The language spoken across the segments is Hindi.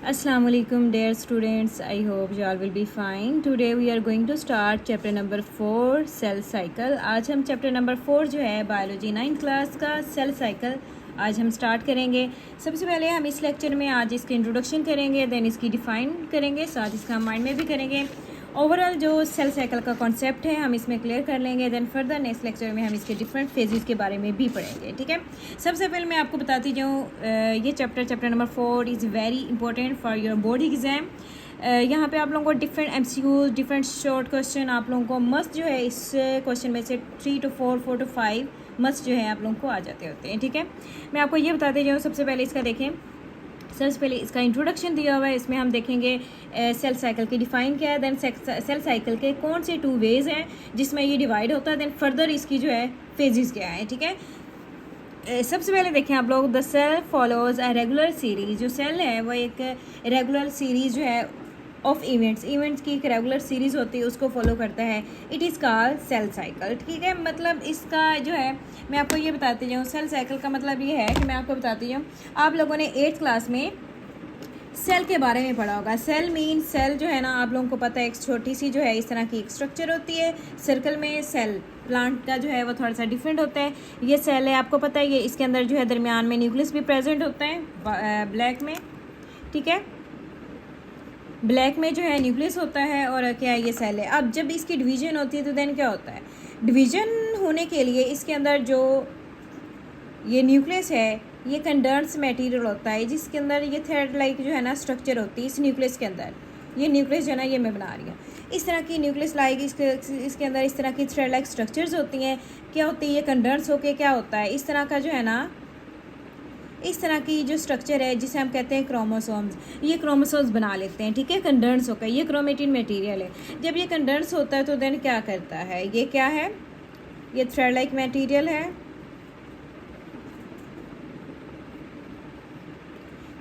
Assalamu alaikum dear students. I hope you all will be fine. Today we are going to start chapter number 4 cell cycle. आज हम chapter number 4 जो है biology 9th क्लास का cell cycle आज हम स्टार्ट करेंगे। सबसे पहले हम इस लेक्चर में आज इसकी इंट्रोडक्शन करेंगे, देन इसकी डिफ़ाइन करेंगे, साथ इसका माइंड में भी करेंगे। ओवरऑल जो सेल साइकिल का कॉन्सेप्ट है हम इसमें क्लियर कर लेंगे। देन फर्दर नेक्स्ट लेक्चर में हम इसके डिफरेंट फेजेस के बारे में भी पढ़ेंगे। ठीक है, सबसे पहले मैं आपको बताती जाऊँ, ये chapter number 4 is very important for your board exam. यहाँ पे आप लोगों को different MCQs, different short question आप लोगों को मस्ट जो है इस क्वेश्चन में से 3 to 4, 4 to 5 मस्ट जो है आप लोगों को आ जाते होते हैं। ठीक है, मैं आपको ये बताते जाऊँ। सबसे पहले इसका देखें, सबसे पहले इसका इंट्रोडक्शन दिया हुआ है। इसमें हम देखेंगे सेल साइकिल की डिफ़ाइन क्या है, देन सेल साइकिल के कौन से 2 वेज़ हैं जिसमें ये डिवाइड होता है, देन फर्दर इसकी जो है फेजेस क्या है। ठीक है, सबसे पहले देखें आप लोग, the cell follows a regular series. जो सेल है वो एक रेगुलर सीरीज जो है ऑफ इवेंट्स की एक रेगुलर सीरीज़ होती है, उसको फॉलो करता है। It is called cell cycle. ठीक है, मतलब इसका जो है मैं आपको ये बताती जाऊँ, सेल साइकिल का मतलब ये है कि मैं आपको बताती जाऊँ, आप लोगों ने 8th क्लास में सेल के बारे में पढ़ा होगा। सेल मीन सेल जो है ना, आप लोगों को पता है एक छोटी सी जो है इस तरह की एक स्ट्रक्चर होती है सर्कल में। सेल प्लांट का जो है वो थोड़ा सा डिफरेंट होता है। ये सेल है, आपको पता है, ये इसके अंदर जो है दरमियान में न्यूक्लियस भी प्रेजेंट होता है ब्लैक में। ठीक है, ब्लैक में जो है न्यूक्लियस होता है और क्या है, ये सेल है। अब जब इसकी डिवीजन होती है तो देन क्या होता है, डिवीजन होने के लिए इसके अंदर जो ये न्यूक्लियस है ये कंडेंस मटेरियल होता है, जिसके अंदर ये थ्रेड लाइक जो है ना स्ट्रक्चर होती है। इस न्यूक्लियस के अंदर ये न्यूक्लियस जो है ना, ये मैं बना रही हूँ इस तरह की न्यूक्लियस लाइक, इसके अंदर इस तरह की थ्रेड लाइक स्ट्रक्चर्स होती हैं। क्या होती है, ये कंडेंस होके क्या होता है, इस तरह का जो है ना, इस तरह की जो स्ट्रक्चर है जिसे हम कहते हैं क्रोमोसोम्स, ये क्रोमोसोम्स बना लेते हैं। ठीक है, कंडेंस होकर ये क्रोमेटिन मटेरियल है। जब ये कंडेंस होता है तो देन क्या करता है, ये क्या है, ये थ्रेड लाइक मटेरियल है।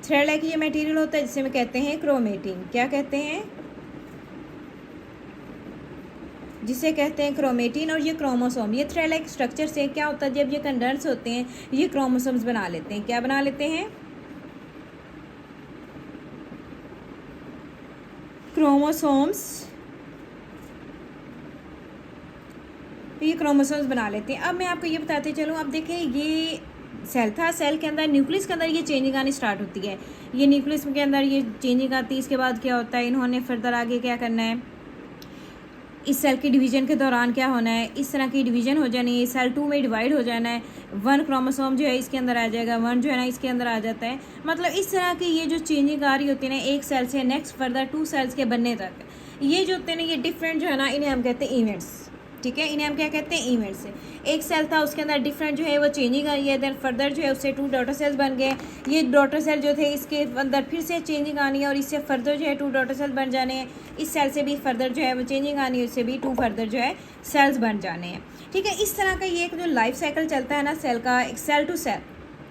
थ्रेड लाइक ये मटेरियल होता है जिसे हम कहते हैं क्रोमेटिन। क्या कहते हैं, जिसे कहते हैं क्रोमेटिन। और ये क्रोमोसोम, ये थ्रेड लाइक स्ट्रक्चर से क्या होता है, जब ये कंडेंस होते हैं ये क्रोमोसोम्स बना लेते हैं। क्या बना लेते हैं, क्रोमोसोम्स, ये क्रोमोसोम्स बना लेते हैं। अब मैं आपको ये बताते चलूँ, अब देखें ये सेल था, सेल के अंदर न्यूक्लियस के अंदर ये चेंजिंग आनी स्टार्ट होती है। ये न्यूक्लियस के अंदर ये चेंजिंग आती है, इसके बाद क्या होता है, इन्होंने फर्दर आगे क्या करना है, इस सेल की डिवीजन के दौरान क्या होना है, इस तरह की डिवीजन हो जानी है, सेल 2 में डिवाइड हो जाना है। 1 क्रोमोसोम जो है इसके अंदर आ जाएगा, 1 जो है ना इसके अंदर आ जाता है। मतलब इस तरह की ये जो चेंजिंग आ रही होती है ना एक सेल से नेक्स्ट फर्दर 2 सेल्स के बनने तक, ये जो होते हैं ना ये डिफरेंट जो है ना, इन्हें हम कहते हैं इवेंट्स। ठीक है, इन्हें हम क्या कहते हैं, इवेंट्स। एक सेल था उसके अंदर डिफरेंट जो है वो चेंजिंग आई है, देन फर्दर जो है उससे 2 डॉटर सेल्स बन गए। ये डॉटर सेल जो थे इसके अंदर फिर से चेंजिंग आनी है और इससे फर्दर जो है 2 डॉटर सेल बन जाने हैं। इस सेल से भी फर्दर जो है वो चेंजिंग आनी है, उससे भी 2 फर्दर जो है सेल्स बन जाने हैं। ठीक है, इस तरह का ये एक जो लाइफ साइकिल चलता है ना सेल का, एक सेल टू सेल।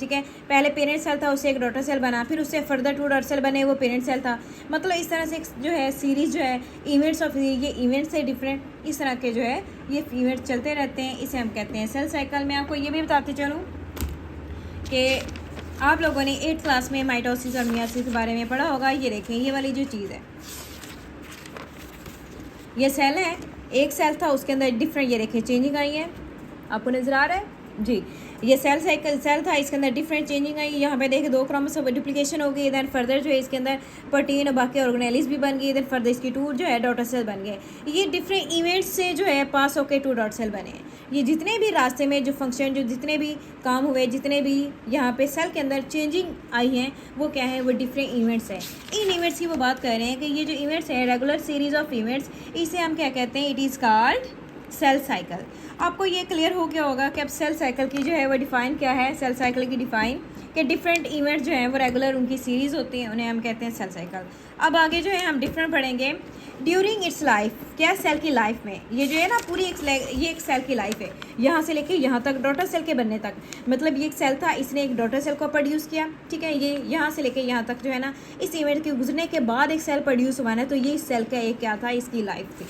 ठीक है, पहले पेरेंट सेल था, उससे एक डॉटर सेल बना, फिर उससे फर्दर 2 डॉटर सेल बने, वो पेरेंट सेल था। मतलब इस तरह से एक जो है सीरीज़ जो है इवेंट्स ऑफ, ये इवेंट्स से डिफरेंट इस तरह के जो है ये इवेंट्स चलते रहते हैं, इसे हम कहते हैं सेल साइकिल। मैं आपको ये भी बताते चलूँ कि आप लोगों ने 8th क्लास में माइटोसिस और मियोसिस के बारे में पढ़ा होगा। ये देखें, ये वाली जो चीज़ है ये सेल है, एक सेल था उसके अंदर डिफरेंट, ये देखें चेंजिंग आई है, आपको नज़र आ रहा है जी। ये सेल साइकिल सेल था, इसके अंदर डिफरेंट चेंजिंग आई। यहाँ पे देखें 2 क्रोमोसोम डुप्लीकेशन हो गई, देन फर्दर जो है इसके अंदर प्रोटीन और बाकी ऑर्गेनेलिस भी बन गई, देन फर्दर इसकी 2 जो है डॉटर सेल बन गए। ये डिफरेंट इवेंट्स से जो है पास होकर 2 डॉटर सेल बने हैं। ये जितने भी रास्ते में जो फंक्शन, जो जितने भी काम हुए, जितने भी यहाँ पे सेल के अंदर चेंजिंग आई हैं वो क्या है, वो डिफरेंट इवेंट्स हैं। इन इवेंट्स की वो बात कर रहे हैं कि ये जो इवेंट्स हैं रेगुलर सीरीज ऑफ इवेंट्स, इसे हम क्या कहते हैं, it is called cell cycle. आपको ये क्लियर हो गया होगा कि अब सेल साइकिल की जो है वो डिफ़ाइन क्या है। सेल साइकिल की डिफ़ाइन कि डिफरेंट इवेंट्स जो हैं वो रेगुलर उनकी सीरीज़ होती हैं, उन्हें हम कहते हैं सेल साइकिल। अब आगे जो है हम डिफरेंट पढ़ेंगे ड्यूरिंग इट्स लाइफ। क्या सेल की लाइफ में ये जो है ना पूरी ये एक सेल की लाइफ है, यहाँ से लेके यहाँ तक डॉटर सेल के बनने तक। मतलब ये एक सेल था, इसने एक डॉटर सेल को प्रोड्यूस किया। ठीक है, ये यहाँ से लेके यहाँ तक जो है ना इस इवेंट के गुजरने के बाद एक सेल प्रोड्यूस हुआ है, तो ये इस सेल का एक क्या था, इसकी लाइफ थी।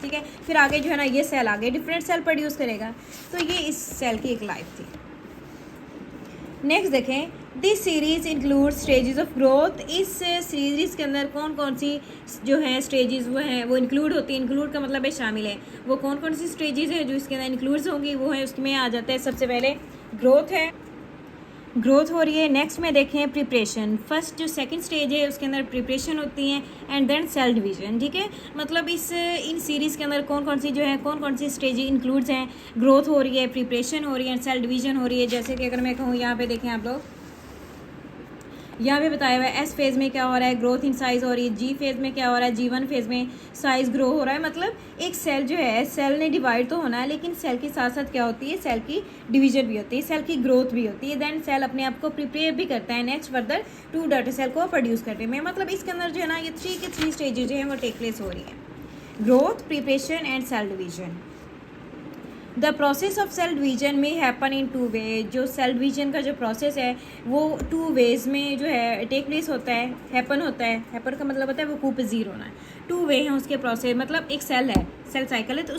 ठीक है, फिर आगे जो है ना ये सेल आगे डिफरेंट सेल प्रोड्यूस करेगा, तो ये इस सेल की एक लाइफ थी। नेक्स्ट देखें, this series include stages of growth. इस सीरीज़ के अंदर कौन कौन सी जो है स्टेजेस वो हैं वो इंक्लूड होती है। इंक्लूड का मतलब है शामिल है। वो कौन कौन सी स्टेजेस है जो इसके अंदर इंक्लूड्स होंगी, वो है उसमें आ जाता है सबसे पहले ग्रोथ है, ग्रोथ हो रही है। नेक्स्ट में देखें प्रिपरेशन। फर्स्ट जो सेकंड स्टेज है उसके अंदर प्रिपरेशन होती है एंड देन सेल डिवीजन। ठीक है, मतलब इन सीरीज़ के अंदर कौन कौन सी जो है कौन कौन सी स्टेज इंक्लूड्स हैं। ग्रोथ हो रही है, प्रिपरेशन हो रही है, सेल डिवीजन हो रही है। जैसे कि अगर मैं कहूँ यहाँ पे देखें आप लोग, यहाँ पे बताया हुआ है एस फेज़ में क्या हो रहा है, ग्रोथ इन साइज़ हो रही है। जी फेज़ में क्या हो रहा है, G1 फेज़ में साइज़ ग्रो हो रहा है। मतलब एक सेल जो है, सेल ने डिवाइड तो होना है, लेकिन सेल के साथ साथ क्या होती है, सेल की डिवीजन भी होती है, सेल की ग्रोथ भी होती है। देन सेल अपने आप को प्रिपेयर भी करता है next further to daughter cell को प्रोड्यूस करने में। मतलब इसके अंदर जो है ना, ये 3 के 3 स्टेजेज जो है वो टेक प्लेस हो रही है, growth, preparation and cell division. The process of cell division में हैपन इन 2 वे। जो सेल डिवीजन का जो प्रोसेस है वो 2 वेज में जो है टेक प्लेस होता है, हैपन होता है। हैपन का मतलब होता है वो कुपोजीर होना है। 2 वे हैं उसके प्रोसेस, मतलब एक सेल है, सेल साइकिल है, तो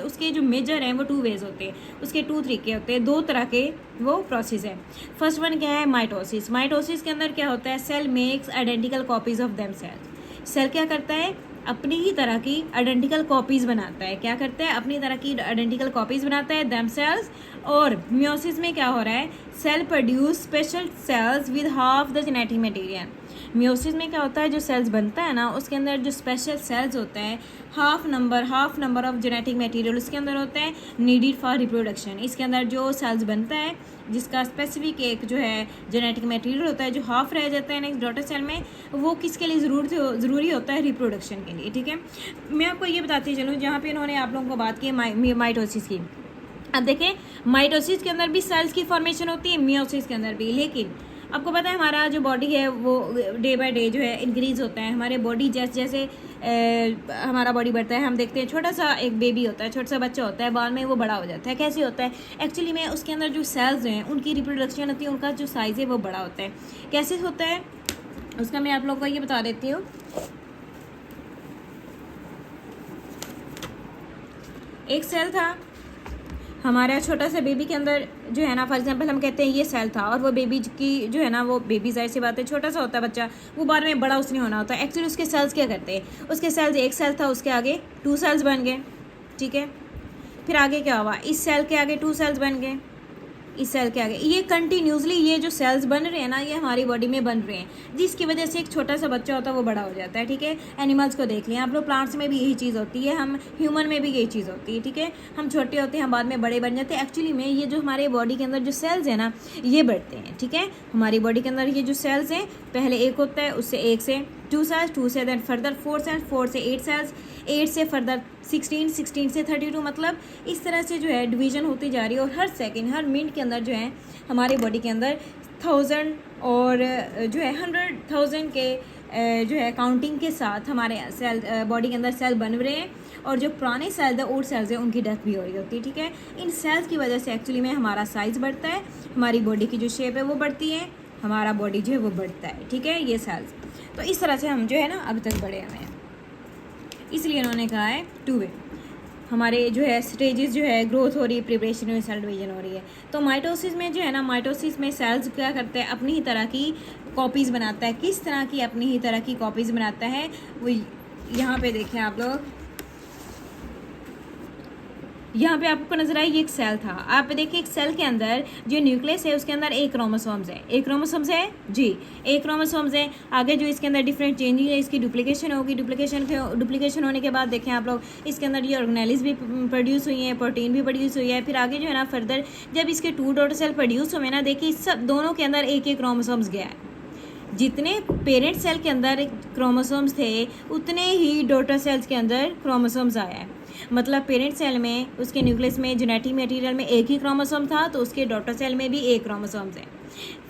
उसके जो मेजर हैं वो 2 वेज होते हैं, उसके 2 तरीके होते हैं, 2 तरह के वो प्रोसेस है। फर्स्ट वन क्या है, माइटोसिस। माइटोसिस के अंदर क्या होता है, cell makes identical copies of them cells. Cell क्या करता है, अपनी ही तरह की आइडेंटिकल कॉपीज़ बनाता है। क्या करता है, अपनी तरह की आइडेंटिकल कॉपीज़ बनाता है देम सेल्स। और मियोसिस में क्या हो रहा है, cell produce special cells with half the genetic material. Meiosis में क्या होता है, जो सेल्स बनता है ना उसके अंदर जो स्पेशल सेल्स होते हैं, half number of genetic material उसके अंदर होता है नीडेड फॉर रिप्रोडक्शन। इसके अंदर जो सेल्स बनता है जिसका स्पेसिफिक एक जो है जेनेटिक मटेरियल होता है, जो हाफ रह जाता है नेक्स्ट डॉटर सेल में, वो किसके लिए ज़रूरी होता है, रिप्रोडक्शन के लिए। ठीक है, मैं आपको ये बताती चलूँ, जहाँ पे इन्होंने आप लोगों को बात की माइटोसिस की। अब देखें, माइटोसिस के अंदर भी सेल्स की फॉर्मेशन होती है, मियोसिस के अंदर भी। लेकिन आपको पता है हमारा जो बॉडी है वो डे बाय डे जो है इंक्रीज़ होता है। हमारे बॉडी जैसे जैसे हमारा बॉडी बढ़ता है, हम देखते हैं छोटा सा एक बेबी होता है, छोटा सा बच्चा होता है, बाद में वो बड़ा हो जाता है। कैसे होता है, एक्चुअली में उसके अंदर जो सेल्स हैं उनकी रिप्रोडक्शन होती है, उनका जो साइज़ है वो बड़ा होता है। कैसे होता है उसका मैं आप लोगों को ये बता देती हूँ। एक सेल था हमारा छोटा सा बेबी के अंदर जो है ना, फॉर एग्जांपल हम कहते हैं ये सेल था, और वो बेबी की जो है ना, वो बेबी जाहिर सी बात है छोटा सा होता है बच्चा, वो बाद में बड़ा उसने होना होता है। एक्चुअली उसके सेल्स क्या करते हैं, उसके सेल्स, एक सेल था उसके आगे 2 सेल्स बन गए। ठीक है, फिर आगे क्या हुआ, इस सेल के आगे 2 सेल्स बन गए, इस सेल के आगे। ये कंटिन्यूसली ये जो सेल्स बन रहे हैं ना, ये हमारी बॉडी में बन रहे हैं, जिसकी वजह से एक छोटा सा बच्चा होता है वो बड़ा हो जाता है। ठीक है, एनिमल्स को देख लें आप लोग, प्लांट्स में भी यही चीज़ होती है, हम ह्यूमन में भी यही चीज़ होती है। ठीक है, हम छोटे होते हैं, हम बाद में बड़े बन जाते हैं। एक्चुअली में ये जो हमारे बॉडी के अंदर जो सेल्स हैं ना, ये बढ़ते हैं। ठीक है, हमारी बॉडी के अंदर ये जो सेल्स हैं, पहले एक होता है, उससे 1 से 2 सेल्स, 2 से देन फर्दर 4 सेल्स, 4 से 8 सेल्स, 8 से फर्दर 16, 16 से 32। मतलब इस तरह से जो है डिवीज़न होती जा रही है, और हर सेकंड हर मिनट के अंदर जो है हमारी बॉडी के अंदर 1000 और जो है 100,000 के जो है काउंटिंग के साथ हमारे सेल बॉडी के अंदर सेल बन रहे हैं, और जो पुराने सेल द ओल्ड सेल्स हैं उनकी डेथ भी हो रही होती है। ठीक है, इन सेल्स की वजह से एक्चुअली में हमारा साइज़ बढ़ता है, हमारी बॉडी की जो शेप है वो बढ़ती है, हमारा बॉडी जो है वो बढ़ता है। ठीक है, ये सेल्स, तो इस तरह से हम जो है ना अब तक बढ़े हुए हैं, इसलिए उन्होंने कहा है 2 वे। हमारे जो है स्टेजेस जो है ग्रोथ हो रही है, प्रिपरेशन में सेल डिवीजन हो रही है। तो माइटोसिस में जो है ना, माइटोसिस में सेल्स क्या करते हैं, अपनी ही तरह की कॉपीज़ बनाता है। किस तरह की अपनी ही तरह की कॉपीज़ बनाता है, वो यहाँ पे देखें आप लोग, यहाँ पे आपको नजर आई, ये एक सेल था। आप देखिए एक सेल के अंदर जो न्यूक्लियस है उसके अंदर एक क्रोमोसोम्स है, एक क्रोमोसोम्स है जी, एक क्रोमोसोम्स है। आगे जो इसके अंदर डिफरेंट चेंजिंग है, इसकी डुप्लीकेशन होगी, डुप्लीकेशन होने के बाद देखें आप लोग, इसके अंदर ये ऑर्गेनेलिस भी प्रोड्यूस हुई है, प्रोटीन भी प्रोड्यूस हुई है। फिर आगे जो है ना फर्दर जब इसके 2 डॉटर सेल प्रोड्यूस हुए ना, देखिए सब दोनों के अंदर एक एक क्रोमोसोम्स गया है। जितने पेरेंट सेल के अंदर क्रोमोसोम्स थे, उतने ही डॉटर सेल्स के अंदर क्रोमोसोम्स आया है। मतलब पेरेंट सेल में उसके न्यूक्लियस में जेनेटिक मटेरियल में एक ही क्रोमोसोम था, तो उसके डॉटर सेल में भी एक क्रोमोसोम्स है।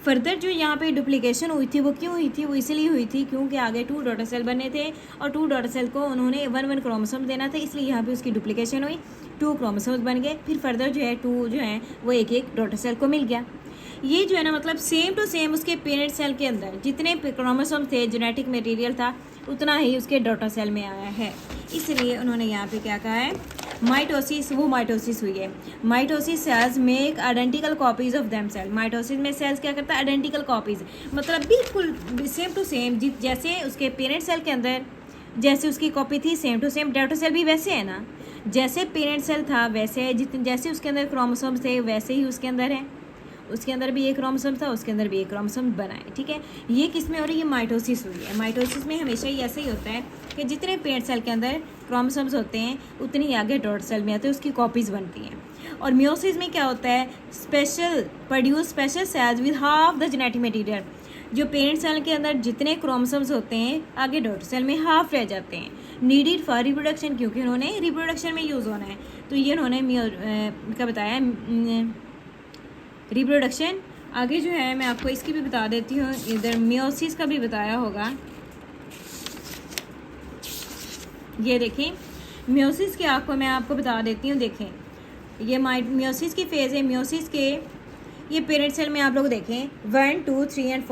फर्दर जो यहाँ पे डुप्लीकेशन हुई थी वो क्यों हुई थी, वो इसलिए हुई थी क्योंकि आगे 2 डॉटर सेल बने थे, और 2 डॉटर सेल को उन्होंने 1 क्रोमोसोम देना था, इसलिए यहाँ पे उसकी डुप्लीकेशन हुई, 2 क्रोमोसोम्स बन गए। फिर फर्दर जो है 2 जो है वो एक एक डॉटर सेल को मिल गया। ये जो है ना, मतलब सेम टू सेम उसके पेरेंट सेल के अंदर जितने क्रोमोसोम थे, जेनेटिक मटेरियल था, उतना ही उसके डॉटर सेल में आया है। इसलिए उन्होंने यहाँ पे क्या कहा है, माइटोसिस, वो माइटोसिस हुई है। Mitosis cells make identical copies of them cells. Mitosis में सेल्स क्या करता है, आइडेंटिकल कॉपीज, मतलब बिल्कुल सेम टू सेम, जैसे उसके पेरेंट सेल के अंदर जैसे उसकी कॉपी थी same to same. Daughter cell भी वैसे है ना, जैसे पेरेंट सेल था वैसे है, जितने जैसे उसके अंदर क्रोमोसोम्स थे वैसे ही उसके अंदर है। उसके अंदर भी एक क्रोमोसोम था, उसके अंदर भी एक क्रोमोसोम बना है, ठीक है। ये किस में हो रही है, माइटोसिस हुई है। माइटोसिस में हमेशा ही ऐसा ही होता है कि जितने पेरेंट सेल के अंदर क्रोमोसोम्स होते हैं उतनी ही आगे डॉटर सेल में आते हैं, उसकी कॉपीज़ बनती हैं। और मियोसिस में क्या होता है, produce special cells with half the genetic material. जो पेरेंट सेल के अंदर जितने क्रोमोसोम्स होते हैं आगे डॉटर सेल में हाफ रह जाते हैं, नीडेड फॉर रिप्रोडक्शन, क्योंकि उन्होंने रिप्रोडक्शन में यूज़ होना है। तो ये उन्होंने क्या बताया, रिप्रोडक्शन। आगे जो है मैं आपको इसकी भी बता देती हूँ, इधर मियोसिस का भी बताया होगा। ये देखें मियोसिस के आपको मैं आपको बता देती हूँ। देखें ये मियोसिस की फेज़ है। मियोसिस के ये पेरेंट सेल में आप लोग देखें 1 2 3 एंड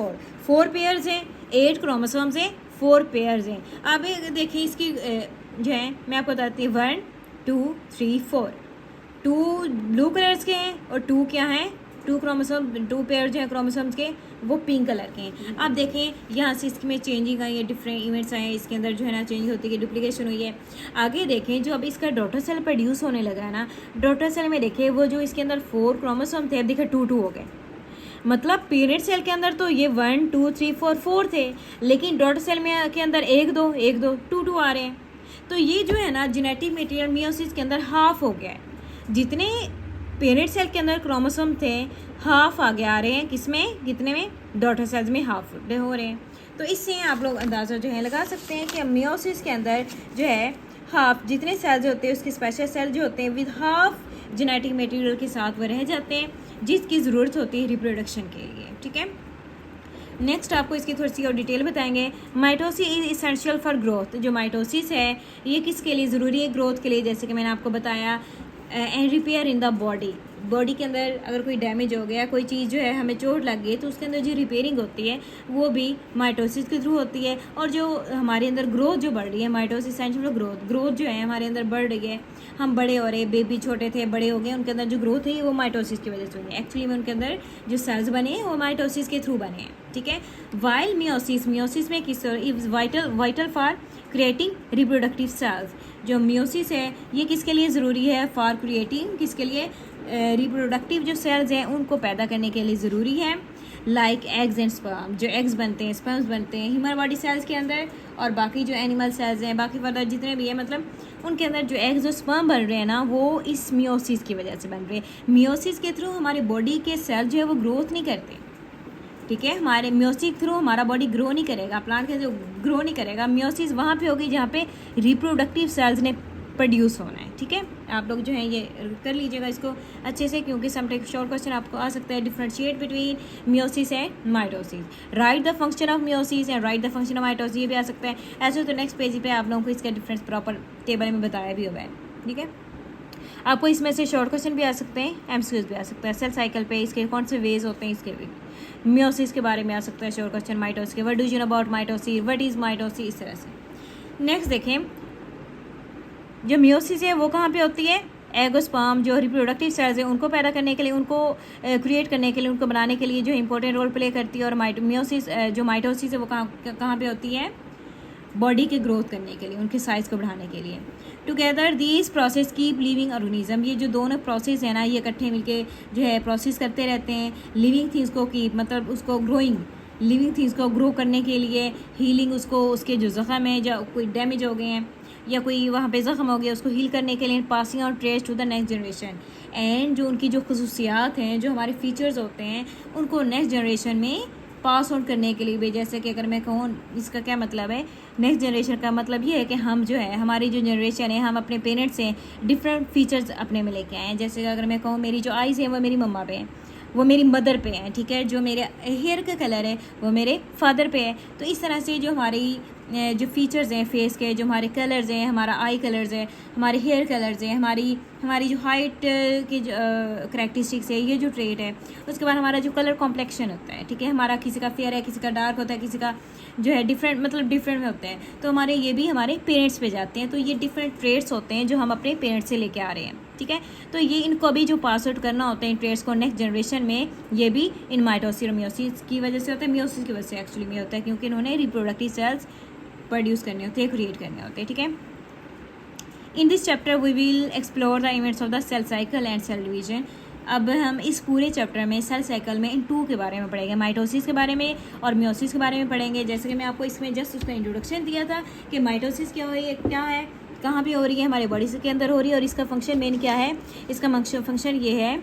4 पेयर्स हैं, 8 क्रोमोसोम्स हैं, 4 पेयर्स हैं। अब देखिए इसकी जो है मैं आपको बताती हूँ 1 2 3 4, 2 ब्लू कलर्स के हैं और 2 क्या हैं, 2 पेयर जो है क्रोमोसोम्स के वो पिंक कलर के हैं। आप देखें यहाँ से इसमें चेंजिंग आई है, डिफरेंट इवेंट्स आए हैं इसके अंदर जो है ना, चेंज होती है, डुप्लीकेशन हुई है। आगे देखें जो अब इसका डॉटर सेल प्रोड्यूस होने लगा है ना, डॉटर सेल में देखें वो जो इसके अंदर 4 क्रोमोसोम थे अब देखें 2 हो गए। मतलब पेरेंट सेल के अंदर तो ये 1 2 3 4 थे, लेकिन डॉटर सेल में के अंदर 1 2 1 2 2 आ रहे हैं। तो ये जो है ना जेनेटिक मटेरियल मियोसिस के अंदर हाफ हो गया है। जितने पेरेंट सेल के अंदर क्रोमोसोम थे हाफ आगे आ रहे हैं, किसमें, कितने में, डॉटर सेल्स में हाफ हो रहे हैं। तो इससे आप लोग अंदाज़ा जो है लगा सकते हैं कि मियोसिस के अंदर जो है हाफ जितने सेल्स होते हैं उसके स्पेशल सेल जो होते हैं विद हाफ जेनेटिक मटेरियल के साथ वो रह जाते हैं, जिसकी ज़रूरत होती है रिप्रोडक्शन के लिए, ठीक है। नेक्स्ट आपको इसकी थोड़ी सी और डिटेल बताएंगे। Mitosis is essential for growth. जो माइटोसिस है ये किसके लिए ज़रूरी है, ग्रोथ के लिए, जैसे कि मैंने आपको बताया। And repair in the body के अंदर अगर कोई डैमेज हो गया, कोई चीज़ जो है हमें चोट लग गई, तो उसके अंदर जो रिपेयरिंग होती है वो भी माइटोसिस के थ्रू होती है। और जो हमारे अंदर ग्रोथ जो बढ़ रही है, माइटोसिस एसेंशियल ग्रोथ जो है हमारे अंदर बढ़ रही है, हम बड़े हो रहे, बेबी छोटे थे बड़े हो गए, उनके अंदर जो ग्रोथ है वो माइटोसिस की वजह से हुई है। एक्चुअली में उनके अंदर जो सेल्स बने हैं वो माइटोसिस के थ्रू बने हैं, ठीक है। वाइल मियोसिस में किस vital for creating reproductive cells. जो मियोसिस है ये किसके लिए ज़रूरी है, फॉर क्रिएटिंग, किसके लिए, रिप्रोडक्टिव जो सेल्स हैं उनको पैदा करने के लिए ज़रूरी है। लाइक एग्स एंड स्पर्म, जो एग्स बनते हैं, स्पर्म्स बनते हैं ह्यूमन बॉडी सेल्स के अंदर, और बाकी जो एनिमल सेल्स हैं, बाकी फर्दर जितने भी हैं, मतलब उनके अंदर जो एग्स और स्पर्म बन रहे हैं ना, वो इस मियोसिस की वजह से बन रहे हैं। मियोसिस के थ्रू हमारे बॉडी के सेल जो है वो ग्रोथ नहीं करते, ठीक है। हमारे मियोसिस थ्रू हमारा बॉडी ग्रो नहीं करेगा, प्लांट के जो ग्रो नहीं करेगा। मियोसिस वहाँ पे होगी जहाँ पे रिप्रोडक्टिव सेल्स ने प्रोड्यूस होना है, ठीक है। आप लोग जो है ये कर लीजिएगा इसको अच्छे से, क्योंकि समटाइम शॉर्ट क्वेश्चन आपको आ सकता है। Differentiate between meiosis and mitosis, right the function of meiosis and right the function of mitosis, ये भी आ सकता है। ऐसे तो नेक्स्ट पेज पे आप लोगों को इसका डिफरेंस प्रॉपर टेबल में बताया भी हुआ है, ठीक है। आपको इसमें से शॉर्ट क्वेश्चन भी आ सकते हैं, एमसीक्यूज भी आ सकता है। सेल साइकिल पे इसके कौन से वेज होते हैं, इसके भी मियोसिस के बारे में आ सकता है शॉर्ट क्वेश्चन, माइटोसिस के, what do you know about mitosis, what is mitosis, इस तरह से। नेक्स्ट देखें जो मियोसिस है वो कहाँ पे होती है, एग और स्पर्म जो रिप्रोडक्टिव सेल्स हैं उनको पैदा करने के लिए, उनको क्रिएट करने के लिए, उनको बनाने के लिए जो इंपॉर्टेंट रोल प्ले करती है। और मियोसिस जो माइटोसिस है वो कहाँ पे होती है, बॉडी के ग्रोथ करने के लिए, उनके साइज़ को बढ़ाने के लिए। Together these process keep living organism, ये जो दोनों प्रोसेस है ना ये इकट्ठे मिलके जो है प्रोसेस करते रहते हैं। लिविंग थिंग्स को कीप मतलब उसको ग्रोइंग, लिविंग थिंग्स को ग्रो करने के लिए, हीलिंग उसको, उसके जो ज़ख़म है, जो कोई डैमेज हो गए हैं या कोई वहाँ पे ज़ख़म हो गया उसको हील करने के लिए, passing out traits to the next generation. And जो उनकी जो खसूसियात हैं, जो हमारे फीचर्स होते हैं, उनको नेक्स्ट जनरेशन में पास आउट करने के लिए भी। जैसे कि अगर मैं कहूँ इसका क्या मतलब है, नेक्स्ट जनरेशन का मतलब ये है कि हम जो है, हमारी जो जनरेशन है, हम अपने पेरेंट्स से डिफरेंट फीचर्स अपने में लेके आए हैं। जैसे अगर मैं कहूँ मेरी जो आइज़ है वो मेरी मम्मा पे हैं, वो मेरी मदर पे है, ठीक है। जो मेरे हेयर का कलर है वो मेरे फादर पे है। तो इस तरह से जो हमारी जो फीचर्स हैं फेस के, जो हमारे कलर्स हैं, हमारा आई कलर्स है, हमारे हेयर कलर्स हैं, हमारी जो हाइट की जो करैक्टरिस्टिक्स है, ये जो ट्रेट है। उसके बाद हमारा जो कलर कॉम्प्लेक्शन होता है, ठीक है। हमारा किसी का फेयर है, किसी का डार्क होता है, किसी का जो है डिफरेंट में होते हैं। तो हमारे ये भी हमारे पेरेंट्स पे जाते हैं। तो ये डिफरेंट ट्रेट्स होते हैं जो हम अपने पेरेंट्स से लेके आ रहे हैं, ठीक है। तो ये इनको भी जो पास आउट करना होता है इन ट्रेट्स को नेक्स्ट जनरेशन में, ये भी इन माइटोसिस और मियोसिस की वजह से होता है। मियोसिस की वजह से एक्चुअली में होता है, क्योंकि इन्होंने रिप्रोडक्टिव सेल्स प्रोड्यूस करने होते हैं, क्रिएट करने होते हैं, ठीक है। In this chapter we will explore the events of the cell cycle and cell division. अब हम इस पूरे चैप्टर में सेल साइकिल में इन 2 के बारे में पढ़ेंगे, माइटोसिस के बारे में और मियोसिस के बारे में पढ़ेंगे। जैसे कि मैं आपको इसमें जस्ट उसका इंट्रोडक्शन दिया था कि माइटोसिस क्या है, कहाँ पे हो रही है, हमारे बॉडी के अंदर हो रही है, और इसका फंक्शन मेन क्या है। इसका फंक्शन ये है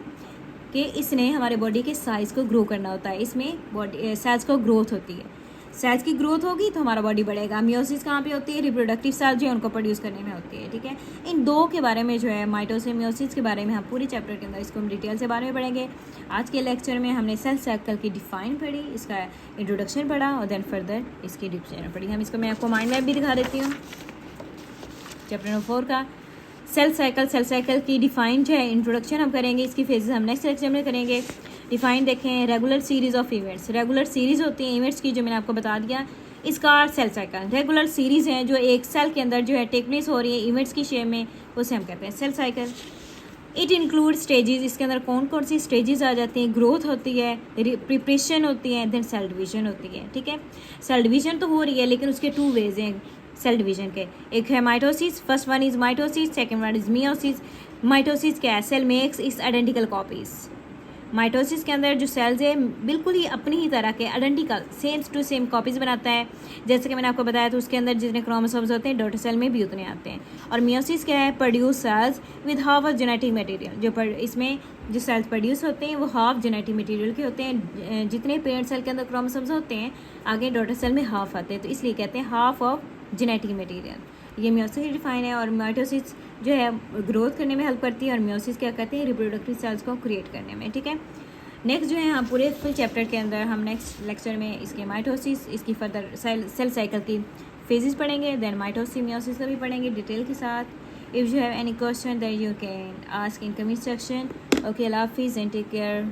कि इसने हमारे बॉडी के साइज़ को ग्रो करना होता है। इसमें बॉडी सेल्स को ग्रोथ होती है, सेल्स की ग्रोथ होगी तो हमारा बॉडी बढ़ेगा। मियोसिस कहाँ पे होती है, रिप्रोडक्टिव सेल्स जो है उनको प्रोड्यूस करने में होती है, ठीक है। इन 2 के बारे में जो है माइटोसिस मियोसिस के बारे में हम पूरे चैप्टर के अंदर इसको हम डिटेल से बारे में पढ़ेंगे। आज के लेक्चर में हमने सेल साइकिल की डिफाइन पढ़ी, इसका इंट्रोडक्शन पढ़ा और देन फर्दर इसकी डिफाइन पढ़ी। हम इसको मैं आपको माइंड मैप भी दिखा देती हूँ चैप्टर नंबर 4 का। सेल साइकिल की डिफाइन जो है इंट्रोडक्शन हम करेंगे, इसकी फेजेस हम नेक्स्ट लेक्चर में करेंगे। डिफाइन देखें, regular series of events, regular series होती हैं इवेंट्स की, जो मैंने आपको बता दिया। इसका सेल साइकिल रेगुलर सीरीज हैं जो एक सेल के अंदर जो है टेक प्लेस हो रही है इवेंट्स की शेप में, उसे हम कहते हैं cell cycle. It include stages, इसके अंदर कौन कौन सी स्टेजेस आ जाती हैं। ग्रोथ होती है, प्रिपरेशन होती है, देन सेल डिवीजन होती है, ठीक है। सेल डिवीजन तो हो रही है लेकिन उसके 2 वेज हैं सेल डिवीजन के। एक है mitosis, first one is mitosis, second one is meiosis. Mitosis क्या है, सेल मेक्स इस आइडेंटिकल कॉपीज। माइटोसिस के अंदर जो सेल्स है बिल्कुल ही अपनी ही तरह के identical same to same copies बनाता है। जैसे कि मैंने आपको बताया तो उसके अंदर जितने क्रोमोसोम्स होते हैं डॉटर सेल में भी उतने आते हैं। और मियोसिस क्या है, produce cells with half of genetic material. जो इसमें जो सेल्स प्रोड्यूस होते हैं वो हाफ जेनेटिक मटेरियल के होते हैं। जितने पेरेंट सेल के अंदर क्रोमोसोम्स होते हैं आगे डॉटर सेल में हाफ आते हैं, तो इसलिए कहते हैं हाफ ऑफ जेनेटिक मटेरियल। ये मियोसिस डिफाइन है। और माइटोसिस जो है ग्रोथ करने में हेल्प करती है, और मियोसिस क्या कहते हैं, रिप्रोडक्टिव सेल्स को क्रिएट करने में, ठीक है। नेक्स्ट जो है हम पूरे फुल चैप्टर के अंदर हम नेक्स्ट लेक्चर में इसके माइटोसिस, इसकी फर्दर सेल साइकिल की फेजेस पढ़ेंगे, देन माइटोसिस मियोसिस का भी पढ़ेंगे डिटेल के साथ। If you have any question that you can ask in comment section. Okay, अल्लाह हाफिज़ एंड टेक केयर।